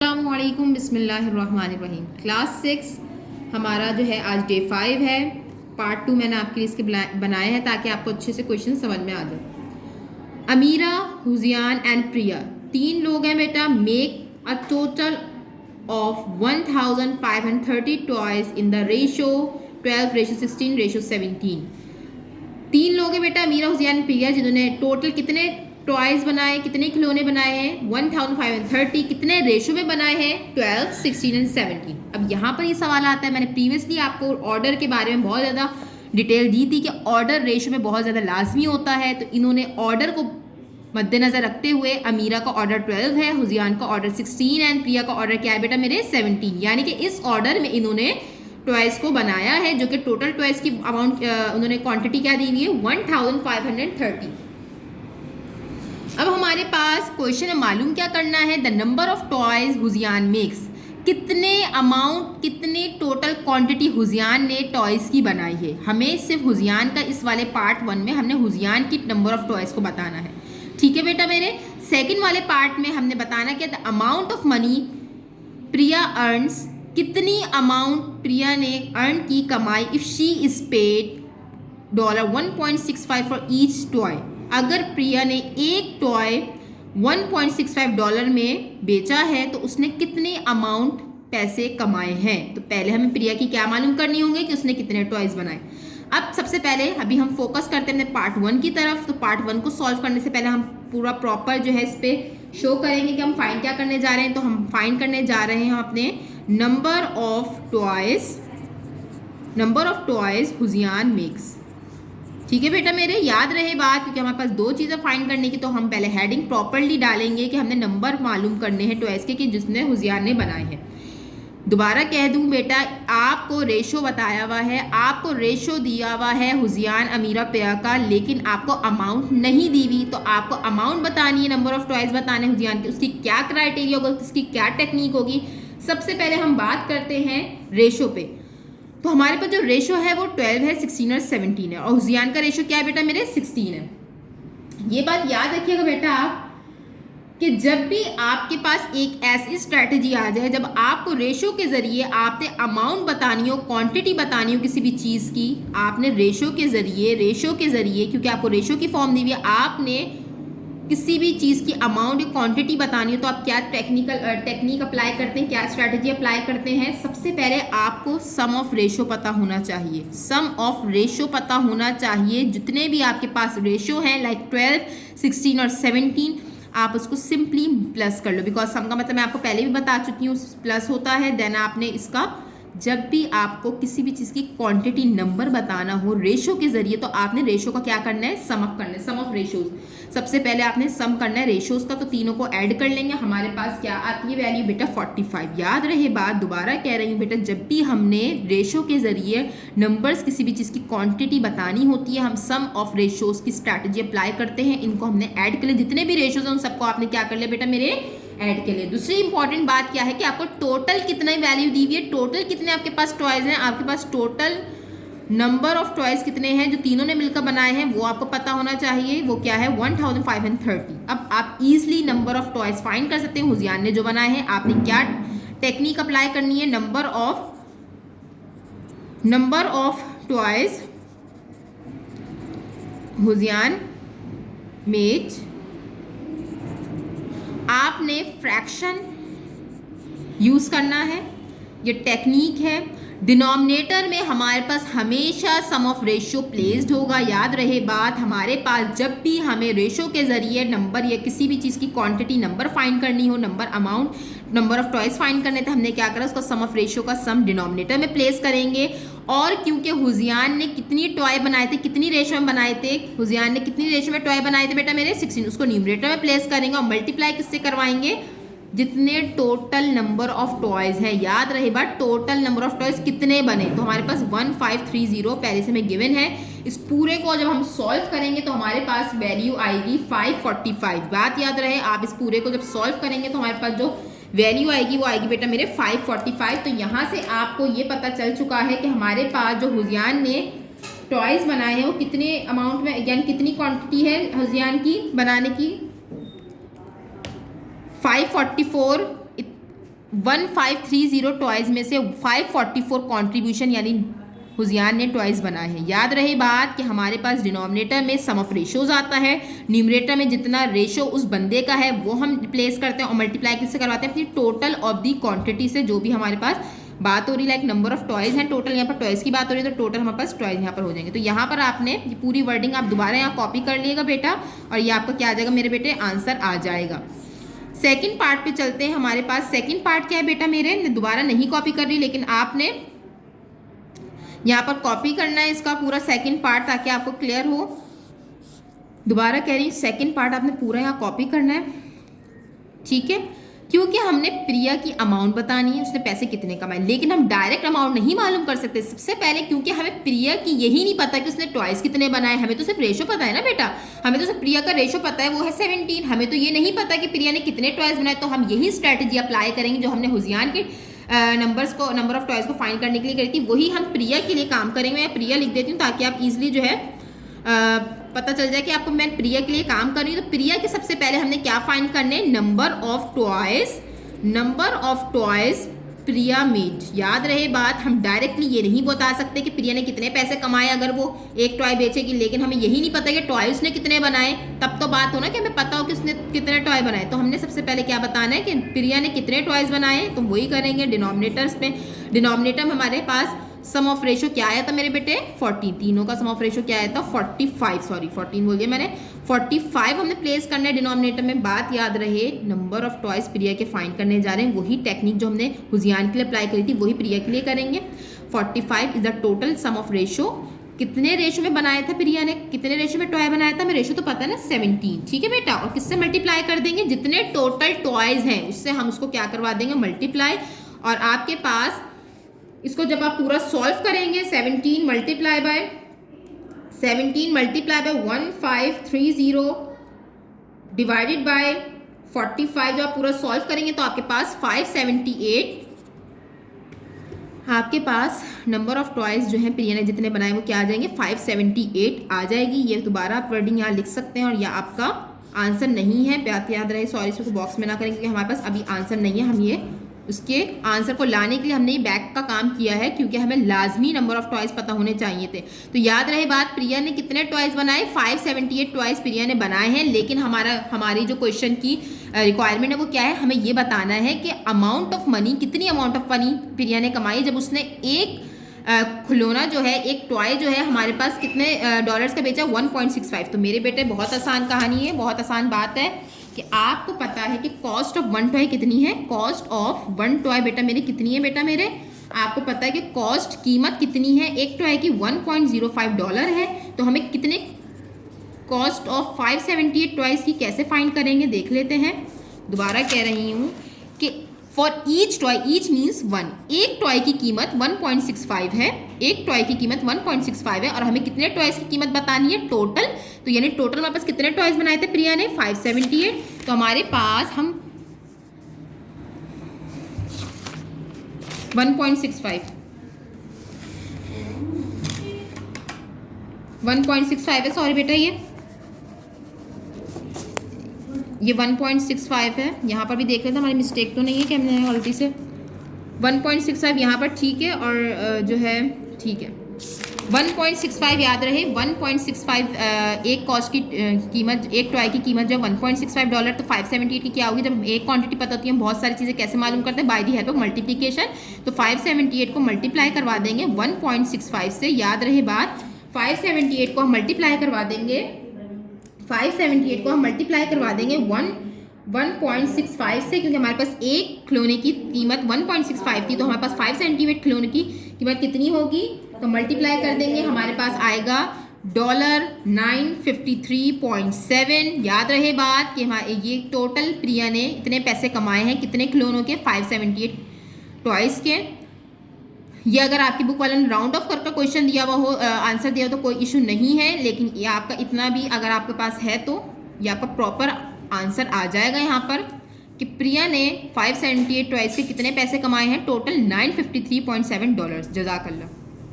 अस्सलामुअलैकुम बिस्मिल्लाहिर्रहमानिर्रहीम। क्लास 6 हमारा जो है आज डे 5 है। पार्ट 2 मैंने आपके लिए इसके बनाए हैं ताकि आपको अच्छे से क्वेश्चन समझ में आ जाए। अमीरा, हुजियान एंड प्रिया 3 लोग हैं बेटा। Make a total of 1530 toys in the ratio 12:16:17। 3 लोग हैं बेटा, अमीरा, हुजियान, प्रिया, जिन्होंने टोटल कितने टॉयज बनाए, कितने खिलौने बनाए हैं 1530, कितने रेशो में बनाए हैं 12, 16 एंड 17। अब यहाँ पर ये सवाल आता है, मैंने प्रीवियसली आपको ऑर्डर के बारे में बहुत ज़्यादा डिटेल दी थी कि ऑर्डर रेशो में बहुत ज़्यादा लाजमी होता है। तो इन्होंने ऑर्डर को मद्देनजर रखते हुए अमीरा का ऑर्डर 12 है, हुजियान का ऑर्डर 16 एंड प्रिया का ऑर्डर क्या है बेटा मेरे 17। यानी कि इस ऑर्डर में इन्होंने टॉयज को बनाया है, जो कि टोटल टॉयज की अमाउंट उन्होंने क्वांटिटी क्या दी हुई है 1530। अब हमारे पास क्वेश्चन है, मालूम क्या करना है, द नंबर ऑफ टॉयज हुजियान मेक्स, कितने अमाउंट, कितने टोटल क्वांटिटी हुजियान ने टॉयज की बनाई है। हमें सिर्फ हुजियान का इस वाले पार्ट 1 में हमने हुजियान की नंबर ऑफ टॉयज को बताना है, ठीक है बेटा मेरे। सेकंड वाले पार्ट में हमने बताना क्या, the amount of money Priya earns, कितनी अमाउंट प्रिया ने अर्न की, कमाई, if she is paid $1.65 for each toy. अगर प्रिया ने एक टॉय $1.65 में बेचा है तो उसने कितने अमाउंट पैसे कमाए हैं। तो पहले हमें प्रिया की क्या मालूम करनी होंगे कि उसने कितने टॉयज बनाए। अब सबसे पहले अभी हम फोकस करते हैं पार्ट 1 की तरफ। तो पार्ट 1 को सॉल्व करने से पहले हम पूरा प्रॉपर जो है इस पर शो करेंगे कि हम फाइंड क्या करने जा रहे हैं। तो हम फाइंड करने जा रहे हैं अपने नंबर ऑफ टॉयज हुजियान मेक्स, ठीक है बेटा मेरे। याद रहे बात, क्योंकि हमारे पास 2 चीज़ें फाइंड करने की, तो हम पहले हेडिंग प्रॉपरली डालेंगे कि हमने नंबर मालूम करने हैं टॉयज के कि जिसने हुजियान ने बनाए हैं। दोबारा कह दूं बेटा, आपको रेशो बताया हुआ है, आपको रेशो दिया हुआ है हुजियान, अमीरा, प्रिया का, लेकिन आपको अमाउंट नहीं दी हुई। तो आपको अमाउंट बतानी है, नंबर ऑफ टॉयज बताने हुजियान की, उसकी क्या क्राइटेरिया होगा, उसकी क्या टेक्निक होगी। सबसे पहले हम बात करते हैं रेशो पे। तो हमारे पास जो रेशो है वो 12 है, 16 और 17 है, और हुजियान का रेशो क्या है बेटा मेरे 16 है। ये बात याद रखिएगा बेटा आप कि जब भी आपके पास एक ऐसी स्ट्रैटेजी आ जाए, जब आपको रेशो के जरिए आपने अमाउंट बतानी हो, क्वांटिटी बतानी हो किसी भी चीज़ की, आपने रेशो के जरिए क्योंकि आपको रेशो की फॉर्म दी हुई है, आपने किसी भी चीज़ की अमाउंट या क्वांटिटी बतानी हो, तो आप क्या टेक्निक अप्लाई करते हैं, क्या स्ट्रैटेजी अप्लाई करते हैं। सबसे पहले आपको सम ऑफ रेशो पता होना चाहिए, सम ऑफ रेशो पता होना चाहिए। जितने भी आपके पास रेशो हैं लाइक 12, 16 और 17, आप उसको सिंपली प्लस कर लो, बिकॉज सम का मतलब मैं आपको पहले भी बता चुकी हूँ, प्लस होता है। देन आपने इसका, जब भी आपको किसी भी चीज़ की क्वांटिटी नंबर बताना हो रेशो के जरिए, तो आपने रेशो का क्या करना है, सम अप करना है, सम ऑफ रेशोज। सबसे पहले आपने सम करना है रेशोज का, तो तीनों को ऐड कर लेंगे। हमारे पास क्या आती है वैल्यू बेटा 45। याद रहे बात, दोबारा कह रही हूँ बेटा, जब भी हमने रेशो के जरिए नंबर्स किसी भी चीज़ की क्वांटिटी बतानी होती है, हम सम ऑफ रेशोज की स्ट्रैटेजी अप्लाई करते हैं। इनको हमने ऐड कर लिया, जितने भी रेशोज हैं उन सबको आपने क्या कर लिया बेटा मेरे ऐड के लिए। दूसरी इंपॉर्टेंट बात क्या है कि आपको टोटल कितना वैल्यू दी हुई है, टोटल कितने आपके पास टॉयज हैं, आपके पास टोटल नंबर ऑफ टॉयज कितने हैं जो तीनों ने मिलकर बनाए हैं, वो आपको पता होना चाहिए। वो क्या है 1530। अब आप easily number of toys find कर सकते हैं हुजियान ने जो बनाए हैं। आपने क्या टेक्निक अप्लाई करनी है, नंबर ऑफ टॉयज हुजियान मेक्स, आपने फ्रैक्शन यूज करना है, ये टेक्निक है। डिनोमिनेटर में हमारे पास हमेशा सम ऑफ रेशियो प्लेस्ड होगा। याद रहे बात, हमारे पास जब भी हमें रेशो के जरिए नंबर या किसी भी चीज़ की क्वांटिटी नंबर फाइंड करनी हो, number amount, number of toys find करने थे, हमने क्या करा, उसका सम ऑफ रेशियो का सम डिनोमिनेटर में प्लेस करेंगे। और क्योंकि हुजियान ने कितनी टॉय बनाए थे, कितनी रेशो में बनाए थे, हुजियान ने कितनी रेशो में टॉय बनाए थे बेटा मेरे 16, उसको न्यूमरेटर में प्लेस करेंगे और मल्टीप्लाई किससे करवाएंगे, जितने टोटल नंबर ऑफ टॉयज हैं। याद रहे बात, टोटल नंबर ऑफ टॉयज कितने बने, तो हमारे पास 1530 पहले से में गिवन है। इस पूरे को जब हम सॉल्व करेंगे तो हमारे पास वैल्यू आएगी 545। बात याद रहे, आप इस पूरे को जब सॉल्व करेंगे तो हमारे पास जो वैल्यू आएगी वो आएगी बेटा मेरे 545। तो यहाँ से आपको ये पता चल चुका है कि हमारे पास जो हुजियान ने टॉयज बनाए हैं वो कितने अमाउंट में, यानी कितनी क्वांटिटी है हुजियान की बनाने की, 544 1530 टॉयज़ में से 544 कंट्रीब्यूशन यानी हुजियान ने टॉयज़ बनाए हैं। याद रहे बात कि हमारे पास डिनोमिनेटर में सम ऑफ रेशोज आता है, न्यूमरेटर में जितना रेशो उस बंदे का है वो हम प्लेस करते हैं और मल्टीप्लाई किससे करवाते हैं, अपनी टोटल ऑफ दी क्वांटिटी से। जो भी हमारे पास बात हो रही लाइक नंबर ऑफ टॉयज़ हैं, टोटल यहाँ पर टॉयज़ की बात हो रही है तो टोटल हमारे पास टॉयज़ यहाँ पर हो जाएंगे। तो यहाँ पर आपने ये पूरी वर्डिंग आप दोबारा यहाँ कॉपी कर लिएगा बेटा और ये आपका क्या आ जाएगा मेरे बेटे, आंसर आ जाएगा। सेकंड पार्ट पे चलते हैं। हमारे पास सेकंड पार्ट क्या है बेटा मेरे, दोबारा नहीं कॉपी कर रही लेकिन आपने यहाँ पर कॉपी करना है इसका पूरा सेकंड पार्ट ताकि आपको क्लियर हो। दोबारा कह रही हूँ सेकंड पार्ट आपने पूरा यहाँ कॉपी करना है, ठीक है, क्योंकि हमने प्रिया की अमाउंट बतानी है, उसने पैसे कितने कमाए, लेकिन हम डायरेक्ट अमाउंट नहीं मालूम कर सकते सबसे पहले, क्योंकि हमें प्रिया की यही नहीं पता कि उसने टॉयज़ कितने बनाए। हमें तो सिर्फ रेशो पता है ना बेटा, हमें तो सिर्फ प्रिया का रेशो पता है वो है 17। हमें तो ये नहीं पता कि प्रिया ने कितने टॉयज़ बनाए। तो हम यही स्ट्रैटेजी अप्लाई करेंगे जो हमने हुजियान के नंबर ऑफ टॉयज़ को फाइंड करने के लिए करी थी, वही हम प्रिया के लिए काम करेंगे। मैं प्रिया लिख देती हूँ ताकि आप इजिली जो है पता चल जाए कि आपको मैं प्रिया के लिए काम कर रही हूँ। तो प्रिया के सबसे पहले हमने क्या फाइंड करने, number of toys Priya made. याद रहे बात, हम डायरेक्टली ये नहीं बता सकते कि प्रिया ने कितने पैसे कमाए अगर वो एक टॉय बेचेगी, लेकिन हमें यही नहीं पता कि टॉय उसने कितने बनाए। तब तो बात हो ना कि हमें पता हो कि उसने कितने टॉय बनाए। तो हमने सबसे पहले क्या बताना है कि प्रिया ने कितने टॉयज़ बनाए, तो वही करेंगे डिनोमिनेटर्स में। डिनोमिनेटर में हमारे पास सम ऑफ रेशो क्या आया था मेरे बेटे, 14। तीनों का सम ऑफ रेशो क्या आया था, 45, सॉरी 14 बोल दिया मैंने, 45 हमने प्लेस करना है डिनोमिनेटर में। बात याद रहे, नंबर ऑफ टॉयज़ प्रिया के फाइंड करने जा रहे हैं, वही टेक्निक जो हमने हुजियान के लिए अप्लाई करी थी वही प्रिया के लिए करेंगे। 45 is the total sum of ratio. कितने रेशो में बनाया था प्रिया ने, कितने रेशो में टॉय बनाया था, हमें रेशो तो पता है ना 17, ठीक है बेटा। और किससे मल्टीप्लाई कर देंगे, जितने टोटल टॉयज़ हैं उससे हम उसको क्या करवा देंगे, मल्टीप्लाई। और आपके पास इसको जब आप पूरा सॉल्व करेंगे, 17 मल्टीप्लाई बाय 1530 डिवाइडेड बाय 45 जब आप पूरा सॉल्व करेंगे तो आपके पास 578, आपके पास नंबर ऑफ टॉयज़ जो है प्रिया ने जितने बनाए वो क्या आ जाएंगे, 578 आ जाएगी। ये दोबारा आप वर्डिंग यहाँ लिख सकते हैं और यह आपका आंसर नहीं है, बात याद रहे। सॉरी इसको बॉक्स में ना करेंगे क्योंकि हमारे पास अभी आंसर नहीं है। हम ये उसके आंसर को लाने के लिए हमने ये बैक का काम किया है क्योंकि हमें लाजमी नंबर ऑफ टॉयज़ पता होने चाहिए थे। तो याद रहे बात, प्रिया ने कितने टॉयज़ बनाए, 578 टॉयज़ प्रिया ने बनाए हैं। लेकिन हमारी जो क्वेश्चन की रिक्वायरमेंट है वो क्या है, हमें ये बताना है कि अमाउंट ऑफ मनी, कितनी अमाउंट ऑफ मनी प्रिया ने कमाई जब उसने एक खिलौना जो है, एक टॉय जो है हमारे पास कितने डॉलर्स का बेचा, 1.65। तो मेरे बेटे बहुत आसान कहानी है, बहुत आसान बात है कि आपको पता है कि कॉस्ट ऑफ वन टॉय कितनी है। कॉस्ट ऑफ वन टॉय बेटा मेरे कितनी है, बेटा मेरे आपको पता है कि कॉस्ट कीमत कितनी है एक टॉय की, 1.05 डॉलर है। तो हमें कितने कॉस्ट ऑफ 578 टॉयज़ की कैसे फाइंड करेंगे देख लेते हैं। दोबारा कह रही हूँ कि for each toy, each means one, एक टॉय की कीमत 1.65 है, एक टॉय की कीमत 1.65 है और हमें कितने टॉयज़ की कीमत बतानी है, टोटल। तो यानी टोटल हमारे पास कितने टॉयज़ बनाए थे प्रिया ने, 578। तो हमारे पास हम 1.65 है, सॉरी बेटा ये 1.65 है। यहाँ पर भी देख लेते हैं हमारी मिस्टेक तो नहीं है कि हमने गलती से 1.65 यहाँ पर, ठीक है। और जो है ठीक है 1.65 याद रहे, 1.65 एक कॉस्ट की कीमत, एक टॉय की कीमत जब 1.65 डॉलर, तो 578 की क्या होगी, जब एक क्वांटिटी पता होती है हम बहुत सारी चीज़ें कैसे मालूम करते हैं, by the help of multiplication. तो 578 को मल्टीप्लाई करवा देंगे 1.65 से। याद रहे बात, 578 को हम मल्टीप्लाई करवा देंगे, 578 को हम मल्टीप्लाई करवा देंगे 1.65 से, क्योंकि हमारे पास एक खिलौने की कीमत 1.65 थी। तो हमारे पास 578 खिलौने की कीमत कितनी होगी, तो मल्टीप्लाई कर देंगे, हमारे पास आएगा $953.7। याद रहे बात कि हमारे ये टोटल प्रिया ने इतने पैसे कमाए हैं कितने खिलौनों के, 578 टॉयज़ के। ये अगर आपकी बुक वाले ने राउंड ऑफ करके क्वेश्चन दिया हुआ हो, आंसर दिया हो, तो कोई इशू नहीं है। लेकिन ये आपका इतना भी अगर आपके पास है तो ये आपका प्रॉपर आंसर आ जाएगा यहाँ पर कि प्रिया ने 578 टॉयज़ के कितने पैसे कमाए हैं, टोटल $953.7। जज़ाकल्लाह।